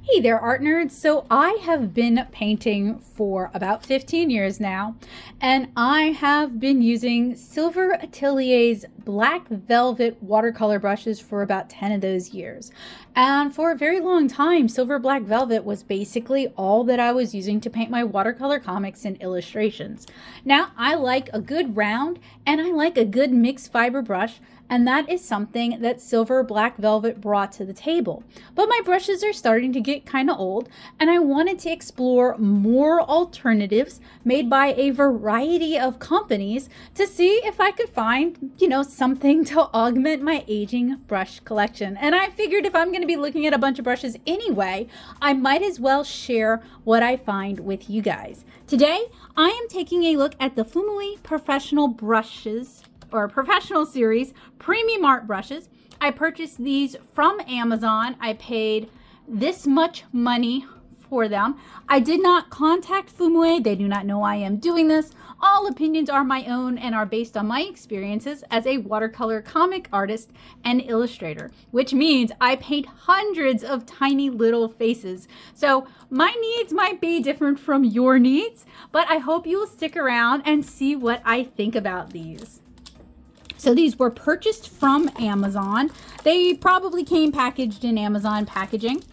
Hey there, art nerds. So I have been painting for about 15 years now, and I have been using Silver Atelier's black velvet watercolor brushes for about 10 of those years. And for a very long time, Silver Black Velvet was basically all that I was using to paint my watercolor comics and illustrations. Now, I like a good round and I like a good mixed fiber brush, and that is something that Silver Black Velvet brought to the table. But my brushes are starting to get kind of old, and I wanted to explore more alternatives made by a variety of companies to see if I could find, something to augment my aging brush collection. And I figured if I'm going to be looking at a bunch of brushes anyway, I might as well share what I find with you guys. Today, I am taking a look at the Fuumuui Professional Brushes or Professional Series Premium Art Brushes. I purchased these from Amazon. I paid this much money for them. I did not contact Fuumuui. They do not know I am doing this. All opinions are my own and are based on my experiences as a watercolor comic artist and illustrator, which means I paint hundreds of tiny little faces. So my needs might be different from your needs, but I hope you will stick around and see what I think about these. So these were purchased from Amazon. They probably came packaged in Amazon packaging.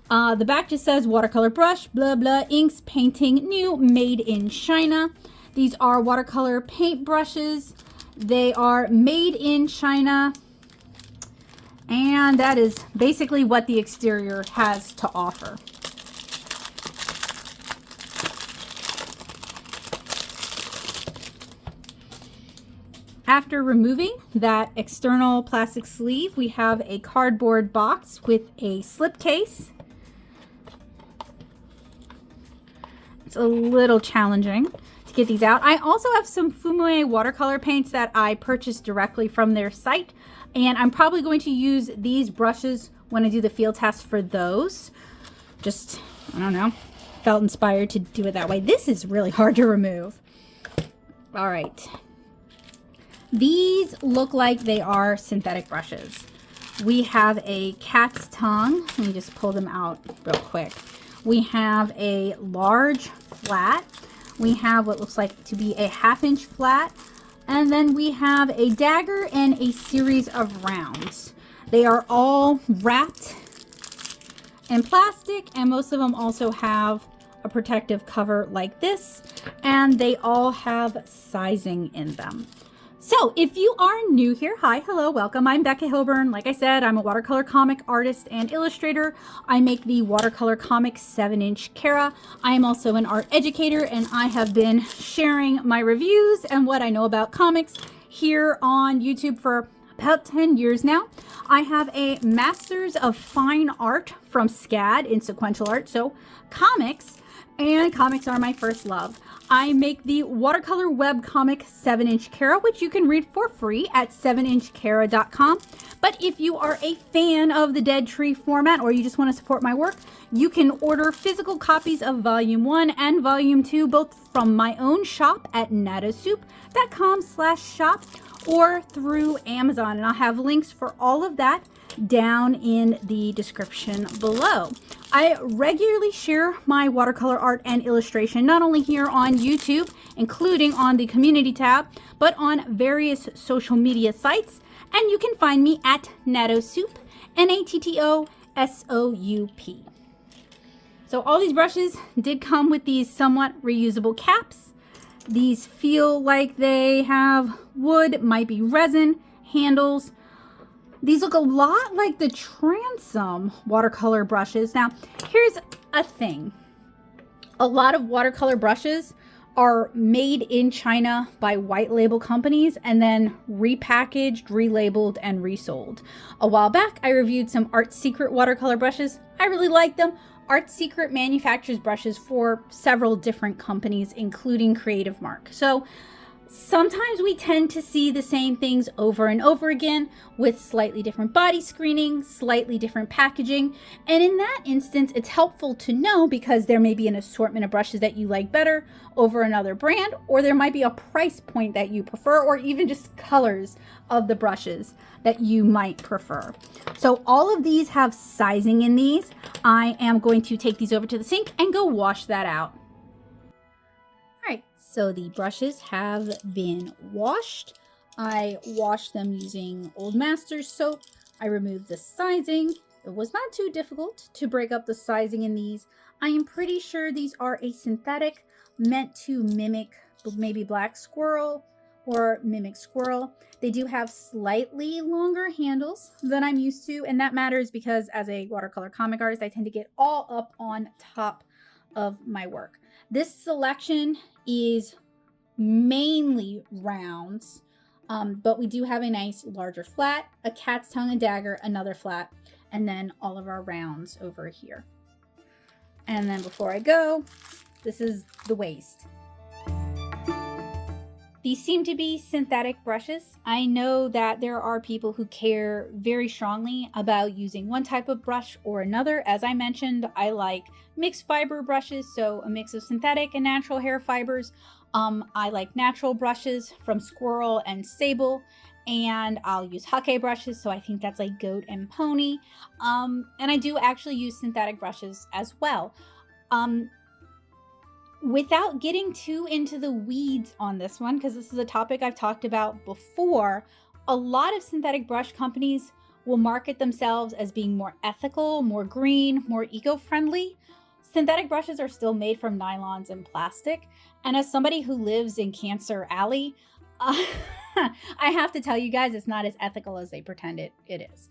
The back just says watercolor brush, blah, blah, inks, painting, new, made in China. These are watercolor paint brushes. They are made in China. And that is basically what the exterior has to offer. After removing that external plastic sleeve, we have a cardboard box with a slip case. It's a little challenging to get these out. I also have some Fuumuui watercolor paints that I purchased directly from their site, and I'm probably going to use these brushes when I do the field test for those. Just, I don't know, felt inspired to do it that way. This is really hard to remove. All right. These look like they are synthetic brushes. We have a cat's tongue. Let me just pull them out real quick. We have a large flat. We have what looks like to be a 1/2 inch flat. And then we have a dagger and a series of rounds. They are all wrapped in plastic, and most of them also have a protective cover like this. And they all have sizing in them. So if you are new here, hi, hello, welcome. I'm Becca Hillburn. Like I said, I'm a watercolor comic artist and illustrator. I make the watercolor comic 7-inch Kara. I am also an art educator, and I have been sharing my reviews and what I know about comics here on YouTube for about 10 years now. I have a Masters of Fine Art from SCAD in sequential art, so comics are my first love. I make the watercolor webcomic 7-inch Kara, which you can read for free at 7inchkara.com. But if you are a fan of the Dead Tree format, or you just want to support my work, you can order physical copies of Volume 1 and Volume 2, both from my own shop at natosoup.com/shop or through Amazon. And I'll have links for all of that down in the description below. I regularly share my watercolor art and illustration, not only here on YouTube, including on the community tab, but on various social media sites. And you can find me at natosoup, NATTOSOUP. So all these brushes did come with these somewhat reusable caps. These feel like they have wood, might be resin, handles. These look a lot like the Transom watercolor brushes. Now, here's a thing. A lot of watercolor brushes are made in China by white label companies and then repackaged, relabeled, and resold. A while back, I reviewed some Art Secret watercolor brushes. I really like them. Art Secret manufactures brushes for several different companies, including Creative Mark. So Sometimes we tend to see the same things over and over again with slightly different body screening, slightly different packaging. And in that instance, it's helpful to know because there may be an assortment of brushes that you like better over another brand, or there might be a price point that you prefer, or even just colors of the brushes that you might prefer. So all of these have sizing in these. I am going to take these over to the sink and go wash that out. So the brushes have been washed. I washed them using Old Masters soap. I removed the sizing. It was not too difficult to break up the sizing in these. I am pretty sure these are a synthetic meant to mimic maybe black squirrel or mimic squirrel. They do have slightly longer handles than I'm used to, and that matters because as a watercolor comic artist, I tend to get all up on top of my work. This selection is mainly rounds, but we do have a nice larger flat, a cat's tongue, a dagger, another flat, and then all of our rounds over here. And then before I go, this is the waist. These seem to be synthetic brushes. I know that there are people who care very strongly about using one type of brush or another. As I mentioned, I like mixed fiber brushes, so a mix of synthetic and natural hair fibers. I like natural brushes from squirrel and sable, and I'll use hake brushes, so I think that's like goat and pony. And I do actually use synthetic brushes as well. Without getting too into the weeds on this one, because this is a topic I've talked about before, a lot of synthetic brush companies will market themselves as being more ethical, more green, more eco-friendly. Synthetic brushes are still made from nylons and plastic. And as somebody who lives in Cancer Alley, I have to tell you guys, it's not as ethical as they pretend it is.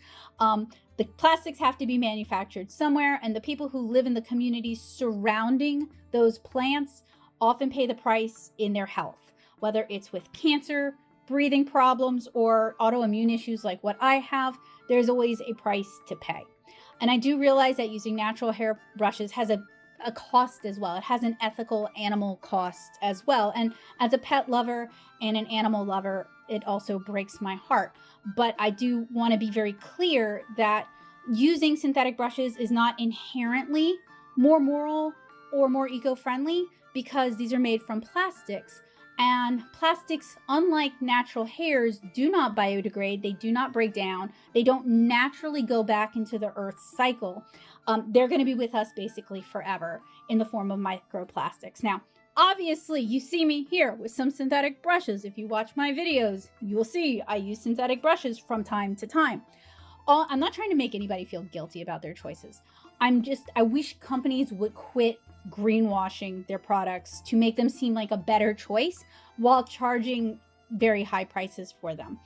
The plastics have to be manufactured somewhere, and the people who live in the communities surrounding those plants often pay the price in their health, whether it's with cancer, breathing problems, or autoimmune issues like what I have. There's always a price to pay. And I do realize that using natural hair brushes has a cost as well. It has an ethical animal cost as well. And as a pet lover and an animal lover, it also breaks my heart. But I do want to be very clear that using synthetic brushes is not inherently more moral or more eco-friendly because these are made from plastics. And plastics, unlike natural hairs, do not biodegrade. They do not break down. They don't naturally go back into the Earth's cycle. They're going to be with us basically forever in the form of microplastics. Now, obviously, you see me here with some synthetic brushes. If you watch my videos, you will see I use synthetic brushes from time to time. I'm not trying to make anybody feel guilty about their choices. I wish companies would quit greenwashing their products to make them seem like a better choice while charging very high prices for them,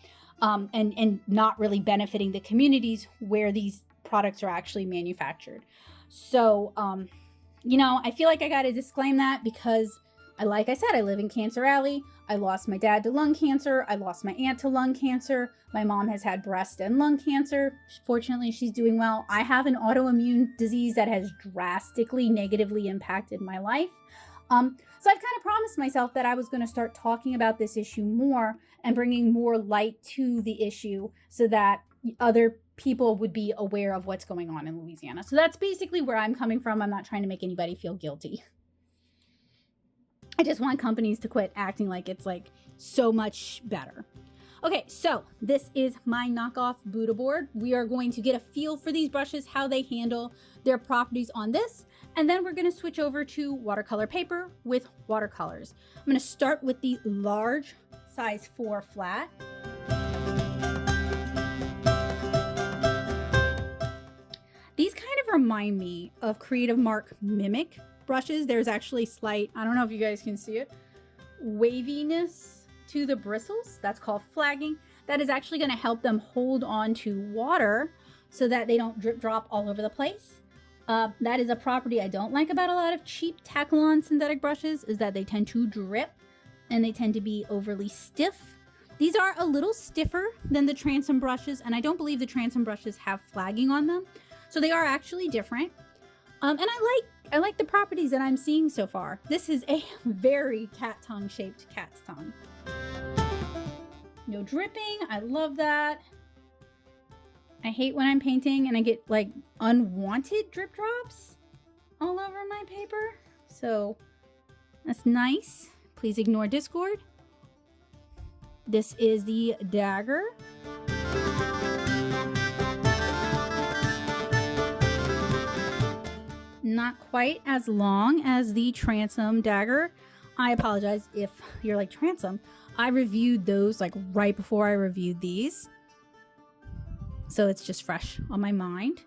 and not really benefiting the communities where these products are actually manufactured. So, I feel like I got to disclaim that because like I said, I live in Cancer Alley. I lost my dad to lung cancer. I lost my aunt to lung cancer. My mom has had breast and lung cancer. Fortunately, she's doing well. I have an autoimmune disease that has drastically negatively impacted my life. So I've kind of promised myself that I was going to start talking about this issue more and bringing more light to the issue so that other people would be aware of what's going on in Louisiana. So that's basically where I'm coming from. I'm not trying to make anybody feel guilty. I just want companies to quit acting like it's like so much better. Okay, so this is my knockoff Buddha board. We are going to get a feel for these brushes, how they handle their properties on this, and then we're going to switch over to watercolor paper with watercolors. I'm going to start with the large size 4 flat. These kind of remind me of Creative Mark Mimic brushes. There's actually slight, I don't know if you guys can see it, waviness to the bristles. That's called flagging. That is actually going to help them hold on to water so that they don't drip drop all over the place. That is a property I don't like about a lot of cheap Taklon synthetic brushes, is that they tend to drip and they tend to be overly stiff. These are a little stiffer than the transom brushes, and I don't believe the transom brushes have flagging on them. So they are actually different. And I like the properties that I'm seeing so far. This is a very cat tongue shaped cat's tongue. No dripping. I love that. I hate when I'm painting and I get like unwanted drip drops all over my paper. So that's nice. Please ignore Discord. This is the dagger. Not quite as long as the transom dagger. I apologize if you're like, transom? I reviewed those like right before I reviewed these. So it's just fresh on my mind.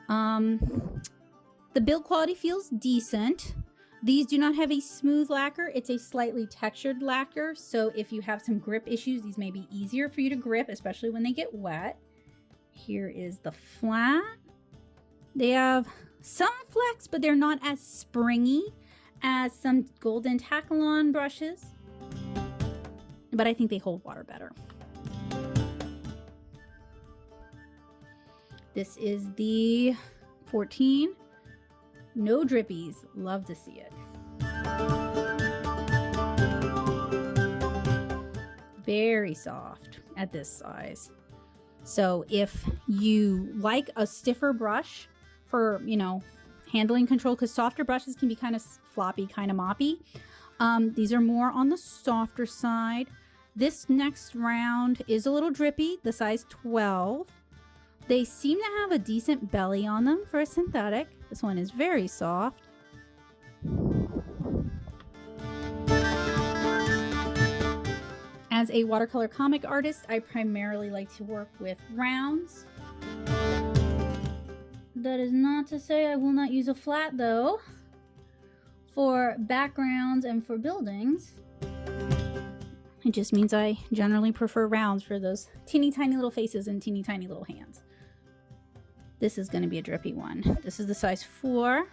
The build quality feels decent. These do not have a smooth lacquer. It's a slightly textured lacquer. So if you have some grip issues, these may be easier for you to grip, especially when they get wet. Here is the flat. They have some flex, but they're not as springy as some golden Takalon brushes. But I think they hold water better. This is the 14. No drippies. Love to see it. Very soft at this size. So if you like a stiffer brush for, you know, handling control, because softer brushes can be kind of floppy, kind of moppy. These are more on the softer side. This next round is a little drippy, the size 12. They seem to have a decent belly on them for a synthetic. This one is very soft. As a watercolor comic artist, I primarily like to work with rounds. That is not to say I will not use a flat though, for backgrounds and for buildings. It just means I generally prefer rounds for those teeny tiny little faces and teeny tiny little hands. This is going to be a drippy one. This is the size 4.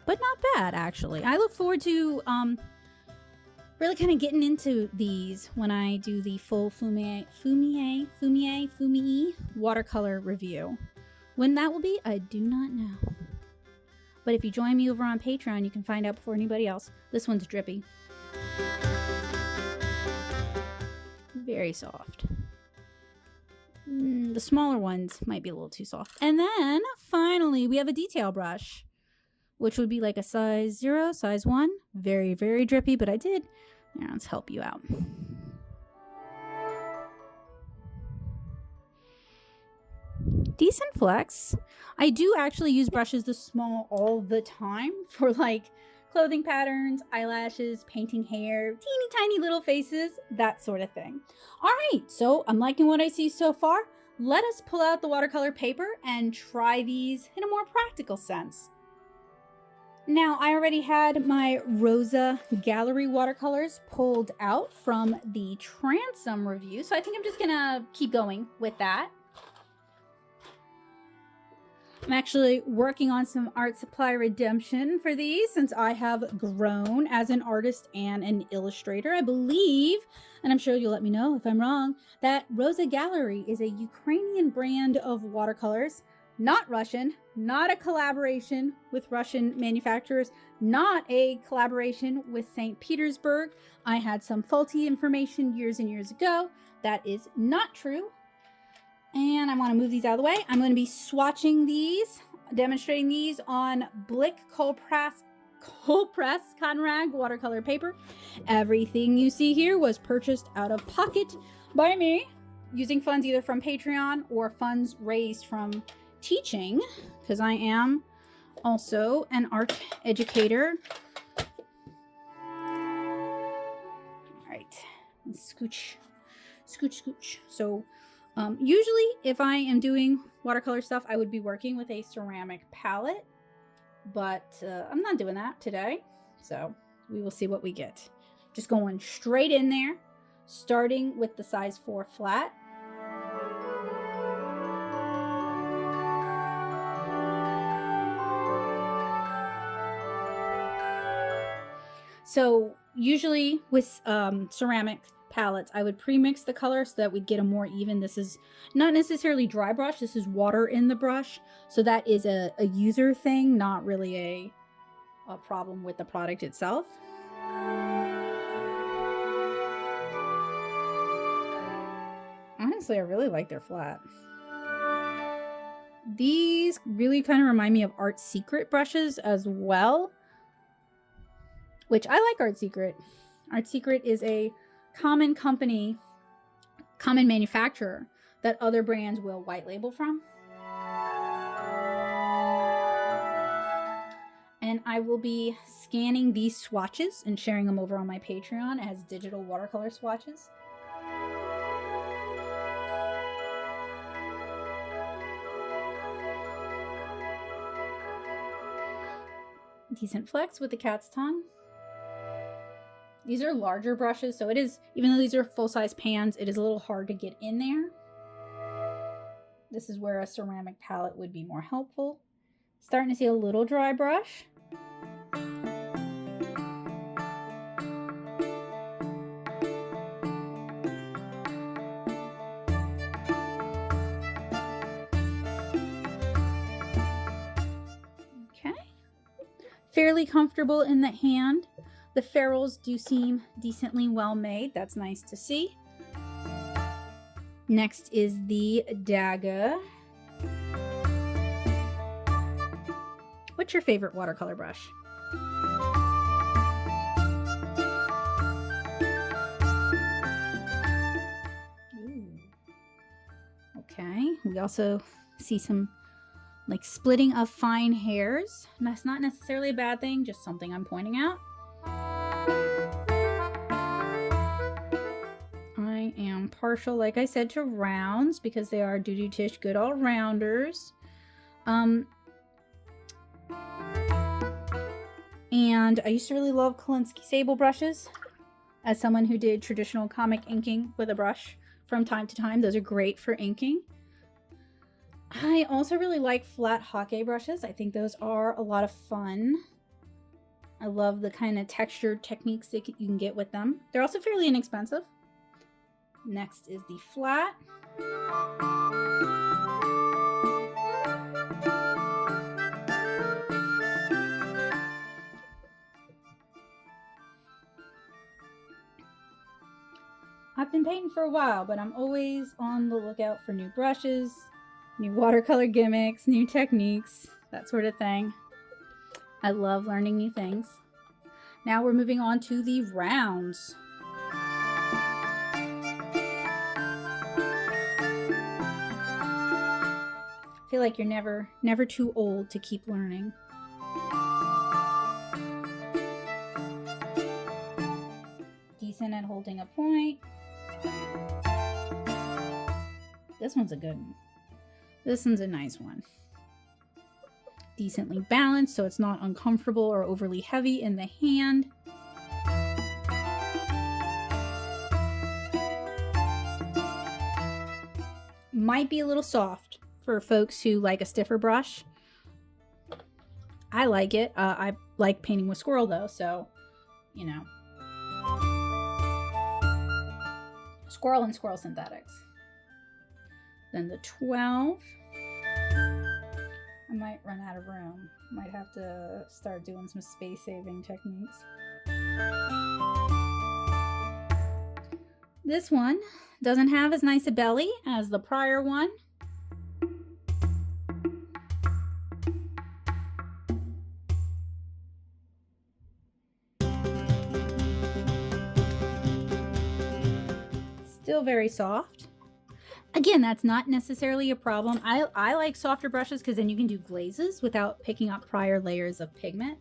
But not bad, actually. I look forward to really kind of getting into these when I do the full Fuumuui watercolor review. When that will be, I do not know. But if you join me over on Patreon, you can find out before anybody else. This one's drippy. Very soft. The smaller ones might be a little too soft. And then, finally, we have a detail brush, which would be like a size 0, size 1. Very, very drippy, but I did. Now, let's help you out. Decent flex. I do actually use brushes this small all the time for like clothing patterns, eyelashes, painting hair, teeny tiny little faces, that sort of thing. All right, so I'm liking what I see so far. Let us pull out the watercolor paper and try these in a more practical sense. Now, I already had my Rosa Gallery watercolors pulled out from the Transom review, so I think I'm just gonna keep going with that. I'm actually working on some art supply redemption for these since I have grown as an artist and an illustrator. I believe, and I'm sure you'll let me know if I'm wrong, that Rosa Gallery is a Ukrainian brand of watercolors, not Russian, not a collaboration with Russian manufacturers, not a collaboration with St. Petersburg. I had some faulty information years and years ago. That is not true. And I want to move these out of the way. I'm going to be swatching these, demonstrating these on Blick cold press cotton rag watercolor paper. Everything you see here was purchased out of pocket by me, using funds either from Patreon or funds raised from teaching, because I am also an art educator. All right, scooch. So usually if I am doing watercolor stuff, I would be working with a ceramic palette, but I'm not doing that today. So we will see what we get. Just going straight in there, starting with the size 4 flat. So usually with ceramic palettes, I would pre-mix the color so that we'd get a more even. This is not necessarily dry brush. This is water in the brush. So that is a user thing, not really a a problem with the product itself. Honestly, I really like their flat. These really kind of remind me of Art Secret brushes as well, which I like Art Secret. Art Secret is a common company, common manufacturer that other brands will white label from. And I will be scanning these swatches and sharing them over on my Patreon as digital watercolor swatches. Decent flex with the cat's tongue. These are larger brushes, so it is, even though these are full-size pans, it is a little hard to get in there. This is where a ceramic palette would be more helpful. Starting to see a little dry brush. Fairly comfortable in the hand. The ferrules do seem decently well made. That's nice to see. Next is the dagger. What's your favorite watercolor brush? Ooh. Okay, we also see some like splitting of fine hairs. And that's not necessarily a bad thing, just something I'm pointing out. I am partial, like I said, to rounds because they are Doo Doo Tish good all-rounders. And I used to really love Kolinsky Sable brushes. As someone who did traditional comic inking with a brush from time to time, those are great for inking. I also really like flat Hake brushes. I think those are a lot of fun. I love the kind of textured techniques that you can get with them. They're also fairly inexpensive. Next is the flat. I've been painting for a while, but I'm always on the lookout for new brushes, new watercolor gimmicks, new techniques, that sort of thing. I love learning new things. Now we're moving on to the rounds. I feel like you're never too old to keep learning. Decent at holding a point. This one's a good one. This one's a nice one. Decently balanced, so it's not uncomfortable or overly heavy in the hand. Might be a little soft for folks who like a stiffer brush. I like it. I like painting with squirrel though, so, you know. Squirrel and squirrel synthetics. Then the 12. I might run out of room. Might have to start doing some space saving techniques. This one doesn't have as nice a belly as the prior one. Still very soft. Again, that's not necessarily a problem. I like softer brushes because then you can do glazes without picking up prior layers of pigment.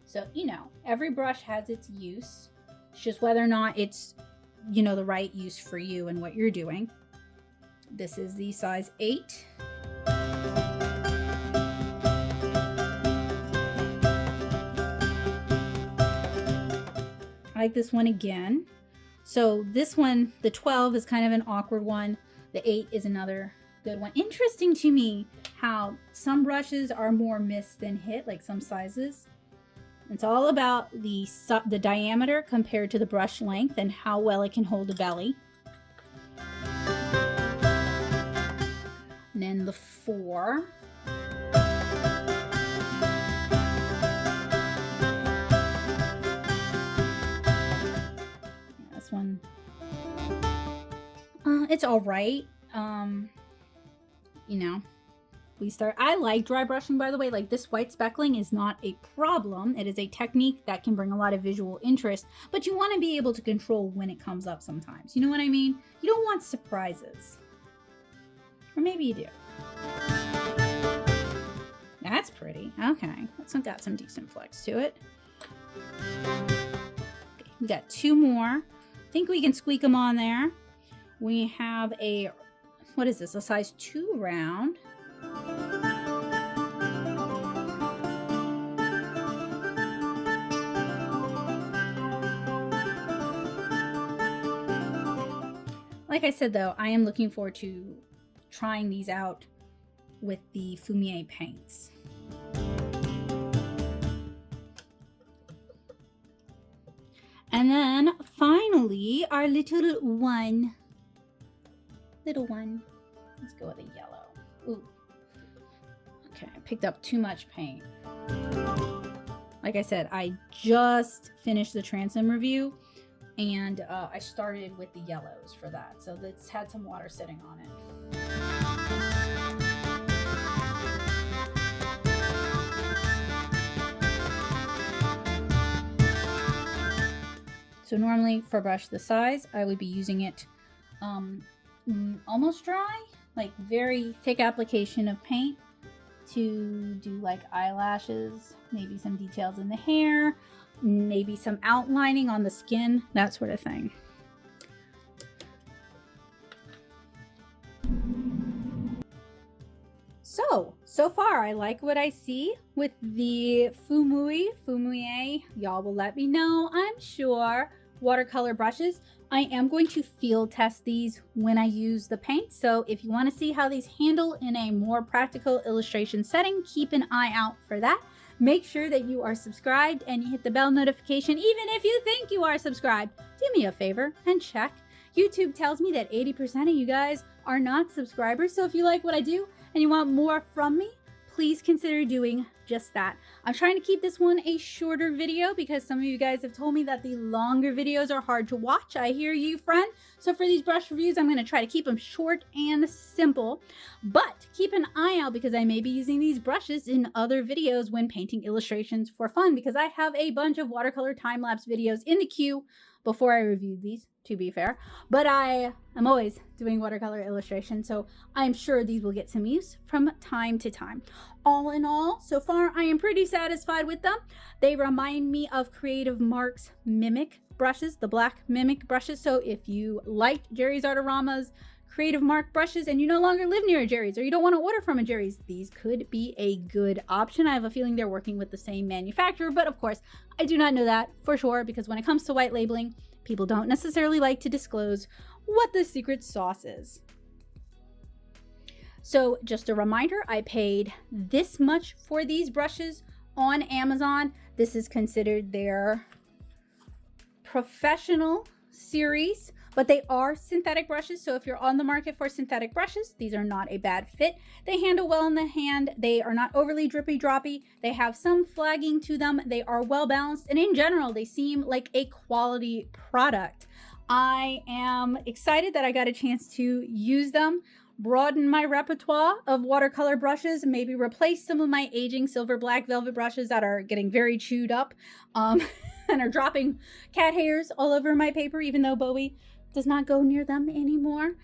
So, you know, every brush has its use. It's just whether or not it's, you know, the right use for you and what you're doing. This is the size 8. I like this one again. So this one, the 12 is kind of an awkward one. The 8 is another good one. Interesting to me how some brushes are more miss than hit, like some sizes. It's all about the diameter compared to the brush length and how well it can hold a belly. And then the 4. It's all right. You know, I like dry brushing, by the way. Like, this white speckling is not a problem. It is a technique that can bring a lot of visual interest, but you want to be able to control when it comes up sometimes. You know what I mean? You don't want surprises. Or maybe you do. That's pretty. Okay, that's got some decent flex to it. Okay, we got 2 more. I think we can squeak them on there. We have a, what is this? A size 2 round. Like I said, though, I am looking forward to trying these out with the Fuumuui paints. And then finally, our little one. Let's go with a yellow. Ooh. Okay, I picked up too much paint. Like I said, I just finished the transom review, and I started with the yellows for that. So it's had some water sitting on it. So normally for a brush this size, I would be using it almost dry, like very thick application of paint to do like eyelashes, maybe some details in the hair, maybe some outlining on the skin, that sort of thing. So far I like what I see with the Fuumuui. Y'all will let me know, I'm sure. Watercolor brushes. I am going to field test these when I use the paint. So if you want to see how these handle in a more practical illustration setting, keep an eye out for that. Make sure that you are subscribed and you hit the bell notification, even if you think you are subscribed. Do me a favor and check. YouTube tells me that 80% of you guys are not subscribers. So if you like what I do and you want more from me, please consider doing just that. I'm trying to keep this one a shorter video because some of you guys have told me that the longer videos are hard to watch. I hear you, friend. So for these brush reviews, I'm going to try to keep them short and simple. But keep an eye out because I may be using these brushes in other videos when painting illustrations for fun, because I have a bunch of watercolor time-lapse videos in the queue before I review these, to be fair. But I am always doing watercolor illustration, so I'm sure these will get some use from time to time. All in all, so far I am pretty satisfied with them. They remind me of Creative Mark's Mimic brushes, the black Mimic brushes. So if you liked Jerry's Artorama's Creative Mark brushes and you no longer live near a Jerry's or you don't want to order from a Jerry's, these could be a good option. I have a feeling they're working with the same manufacturer, but of course, I do not know that for sure because when it comes to white labeling, people don't necessarily like to disclose what the secret sauce is. So just a reminder, I paid this much for these brushes on Amazon. This is considered their professional series, but they are synthetic brushes. So if you're on the market for synthetic brushes, these are not a bad fit. They handle well in the hand. They are not overly drippy droppy. They have some flagging to them. They are well balanced. And in general, they seem like a quality product. I am excited that I got a chance to use them, broaden my repertoire of watercolor brushes, maybe replace some of my aging silver black velvet brushes that are getting very chewed up and are dropping cat hairs all over my paper, even though Bowie does not go near them anymore.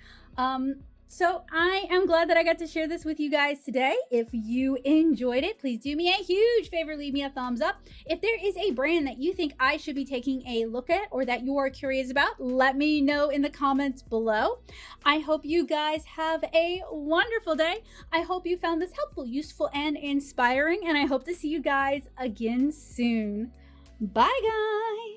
So I am glad that I got to share this with you guys today. If you enjoyed it, please do me a huge favor, leave me a thumbs up. If there is a brand that you think I should be taking a look at or that you are curious about, let me know in the comments below. I hope you guys have a wonderful day. I hope you found this helpful, useful, and inspiring, and I hope to see you guys again soon. Bye, guys.